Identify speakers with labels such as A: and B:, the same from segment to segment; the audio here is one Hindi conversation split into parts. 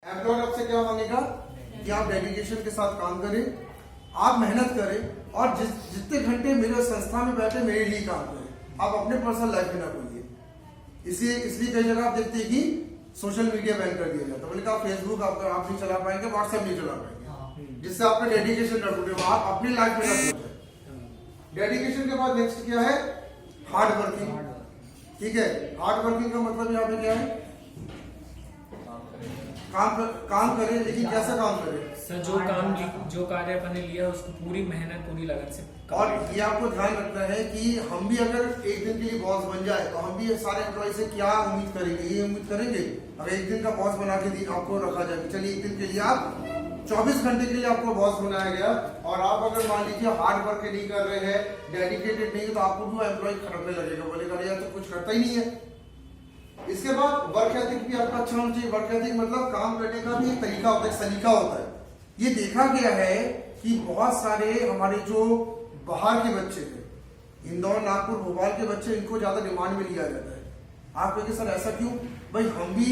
A: एम्प्लॉयर आपसे क्या मांगेगा कि आप डेडिकेशन के साथ काम करें, आप मेहनत करें और जितने घंटे मेरे संस्था में बैठे मेरे लिए काम करें, आप अपने पर्सनल लाइफ में ना खोलिए। इसलिए कई जगह आप देखते हैं कि सोशल मीडिया बैन कर दिया जाता है, बोले कि आप फेसबुक आप नहीं चला पाएंगे, व्हाट्सएप नहीं चला पाएंगे, जिससे आपका डेडिकेशन ना टूटे, आप अपनी लाइफ में ना पहुंचे। डेडिकेशन के बाद नेक्स्ट क्या है, हार्ड वर्किंग। ठीक है, हार्ड वर्किंग का मतलब यहाँ पे क्या है, काम करें, लेकिन कैसा काम करें
B: सर, जो कार्य अपन ने लिया उसको पूरी मेहनत पूरी लगन से।
A: और ये आपको ध्यान रखना है कि हम भी अगर एक दिन के लिए बॉस बन जाए तो हम भी सारे एम्प्लॉय से क्या उम्मीद करेंगे, ये उम्मीद करेंगे अगर एक दिन का बॉस बना के आपको रखा जाए, चलिए एक दिन के लिए आप 24 घंटे के लिए आपको बॉस बनाया गया और आप अगर मान लीजिए हार्ड वर्क नहीं कर रहे हैं, डेडिकेटेड नहीं, तो आपको भी एम्प्लॉय खटकने लगेगा, बोलेगा यार तो कुछ करता ही नहीं है। इसके बाद वर्क एथिक भी आपका अच्छा होना चाहिए। वर्क एथिक मतलब काम करने का भी एक तरीका होता है, एक सलीका होता है। ये देखा गया है कि बहुत सारे हमारे जो बाहर के बच्चे थे, इंदौर, नागपुर, भोपाल के बच्चे, इनको ज्यादा डिमांड में लिया जाता है। आप कहेंगे सर ऐसा क्यों? भाई हम भी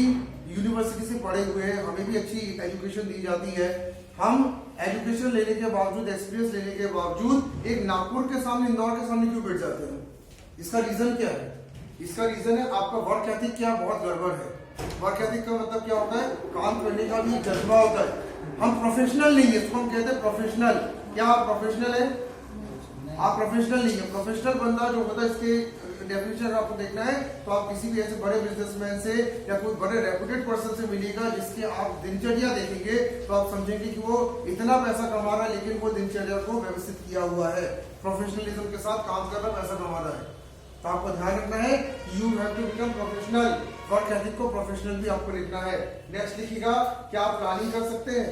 A: यूनिवर्सिटी से पढ़े हुए हैं, हमें भी अच्छी एजुकेशन दी जाती है, हम एजुकेशन लेने के बावजूद, एक्सपीरियंस लेने के बावजूद एक नागपुर के सामने, इंदौर के सामने क्यों बैठ जाते हैं? इसका रीजन क्या है? इसका रीजन है आपका वर्क एथिक क्या बहुत गड़बड़ है। वर्क एथिक का मतलब क्या होता है, काम करने का भी जज्बा होता है। हम प्रोफेशनल नहीं है, इसको हम कहते हैं प्रोफेशनल। क्या आप प्रोफेशनल है? आप प्रोफेशनल नहीं है। प्रोफेशनल बंदा जो होता है, इसके डेफिनेशन आपको देखना है तो आप किसी भी ऐसे बड़े बिजनेसमैन से या कोई बड़े रेपुटेड पर्सन से मिलेगा, जिसके आप दिनचर्या देखेंगे तो आप समझेंगे कि वो इतना पैसा कमा रहा है, लेकिन वो दिनचर्या को व्यवस्थित किया हुआ है, प्रोफेशनलिज्म के साथ काम कर रहा है, पैसा कमा रहा है। तो आपको ध्यान रखना है, you have to become professional. Work ethic को प्रोफेशनल भी आपको लिखना है। नेक्स्ट लिखिएगा, क्या आप प्लानिंग कर सकते हैं?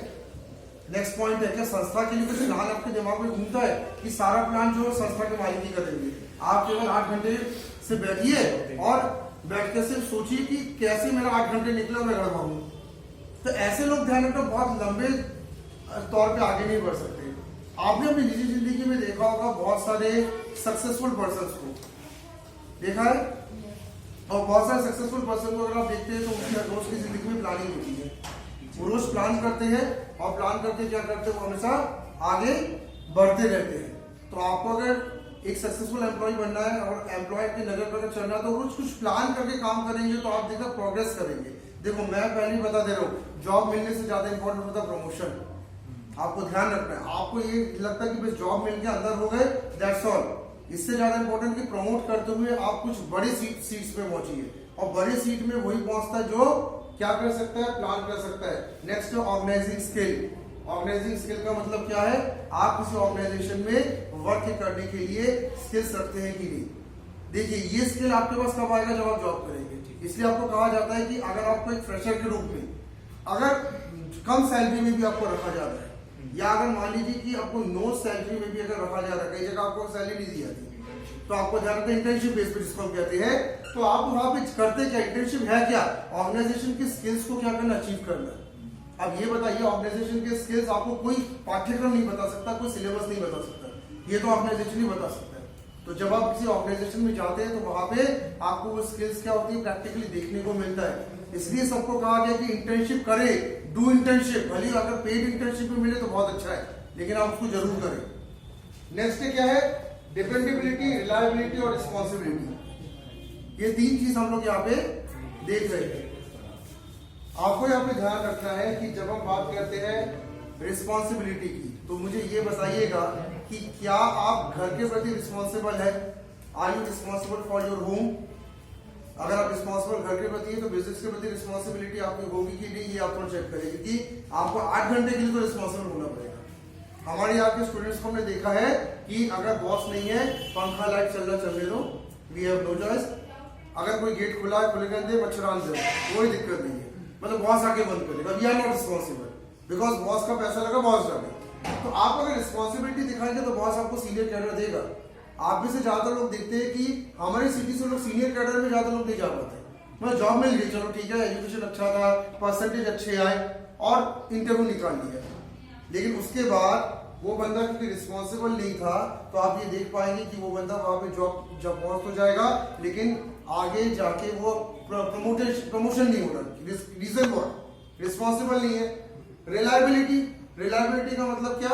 A: नेक्स्ट पॉइंट है, क्या संस्था के लिए कुछ प्लान आपके दिमाग में घूमता है कि सारा प्लान जो संस्था के मालिक ही करेंगे? आप केवल 8 घंटे से बैठिए और बैठ के सिर्फ सोचिए कि कैसे मेरा 8 घंटे निकला, मैं घर पाऊं। तो ऐसे लोग ध्यान रखना बहुत लंबे तौर पे आगे नहीं बढ़ सकते। आपने अपनी निजी जिंदगी में देखा होगा बहुत सारे सक्सेसफुल पर्सन को देखा है, और बहुत सारे सक्सेसफुल पर्सन को अगर आप देखते हैं तो उनकी हर रोज की जिंदगी में प्लानिंग होती है। वो रोज प्लान करते हैं और प्लान करके क्या करते हैं, वो हमेशा आगे बढ़ते रहते हैं। तो आपको अगर एक सक्सेसफुल एम्प्लॉय बनना है और एम्प्लॉय की नजर पर चलना है तो रोज कुछ प्लान करके काम करेंगे तो आप देखा प्रोग्रेस करेंगे। देखो मैं पहले ही बता दे रहा हूँ, जॉब मिलने से ज्यादा इंपॉर्टेंट होता है प्रमोशन। आपको ध्यान रखना है। आपको ये लगता है कि बस जॉब मिल के अंदर हो गए, दैट्स ऑल। इससे ज्यादा इंपॉर्टेंट कि प्रमोट करते हुए आप कुछ बड़े सीट्स पे पहुंचिए, और बड़े सीट में वही पहुंचता है जो क्या कर सकता है, प्लान कर सकता है। Next organising skill. Organising skill का मतलब क्या है, आप किसी ऑर्गेनाइजेशन में वर्क करने के लिए स्किल्स रखते हैं कि नहीं। देखिए ये स्किल आपके पास कब आएगा, जब आप जॉब करेंगे। इसलिए आपको कहा जाता है कि अगर आपको एक फ्रेशर के रूप में अगर कम सैलरी में भी आपको रखा जाता है, या अगर मान लीजिए कि आपको नो सैलरी में भी अगर रखा जा रहा है, कई जगह आपको सैलरी नहीं दी जाती, तो आपको ध्यान रखना इंटर्नशिप बेस पर जिसको हम कहते हैं, तो आप वहां पे करते क्या, इंटर्नशिप है क्या, ऑर्गेनाइजेशन की स्किल्स को क्या करना, अचीव करना। अब ये बताइए, ऑर्गेनाइजेशन के स्किल्स आपको कोई पाठ्यक्रम नहीं बता सकता, कोई सिलेबस नहीं बता सकता, ये तो ऑर्गेनाइजेशन ही बता सकता है। तो जब आप किसी ऑर्गेनाइजेशन में जाते हैं तो वहां पे आपको वो स्किल्स क्या होती है, प्रैक्टिकली देखने को मिलता है। इसलिए सबको कहा गया कि इंटर्नशिप करे, डू इंटर्नशिप। भले अगर पेड इंटर्नशिप में मिले तो बहुत अच्छा है, लेकिन आप उसको जरूर करें। नेक्स्ट क्या है, डिपेंडेबिलिटी, रिलायबिलिटी और रिस्पॉन्सिबिलिटी। ये 3 चीज हम लोग यहाँ पे देख रहे हैं। आपको यहाँ पे ध्यान रखना है कि जब हम बात करते हैं रिस्पॉन्सिबिलिटी की, तो मुझे ये बताइएगा कि क्या आप घर के प्रति रिस्पॉन्सिबल है? Are you responsible for your home? अगर आप रिस्पॉन्सिबल घर के प्रति है तो बिजनेस के प्रति रिस्पॉन्सिबिलिटी आपकी होगी कि नहीं, ये आप थोड़ा चेक करें, क्योंकि आपको 8 घंटे के लिए तो रिस्पॉन्सिबल होना पड़ेगा। हमारे यहाँ के स्टूडेंट्स को हमने देखा है कि अगर बॉस नहीं है, पंखा लाइट चल रहा चलने दो, वी हैव नो चॉइस। अगर कोई गेट खुला है, खुले कर दे, मच्छरान दे, कोई दिक्कत नहीं है, मतलब बॉस आके बंद कर देगा। We are not responsible, because boss का पैसा लगा, बॉस डाले। तो आप अगर रिस्पॉन्सिबिलिटी दिखाएंगे तो बॉस आपको सीनियर कैडर देगा। आप में से ज्यादा लोग देखते हैं कि हमारी सिटी से लोग सीनियर कैडर में ज्यादा लोग नहीं जा पाते। मतलब जॉब मिल गई, चलो ठीक है, एजुकेशन अच्छा था, परसेंटेज अच्छे आए और इंटरव्यू निकाल लिया, लेकिन उसके बाद वो बंदा क्योंकि रिस्पॉन्सिबल नहीं था, तो आप ये देख पाएंगे कि वो बंदा वहां पे जॉब पहुंच तो जाएगा, लेकिन आगे जाके वो प्रमोशन नहीं हो रहा। Reason what? रिस्पॉन्सिबल नहीं है। रिलायबिलिटी, रिलायबिलिटी का मतलब क्या?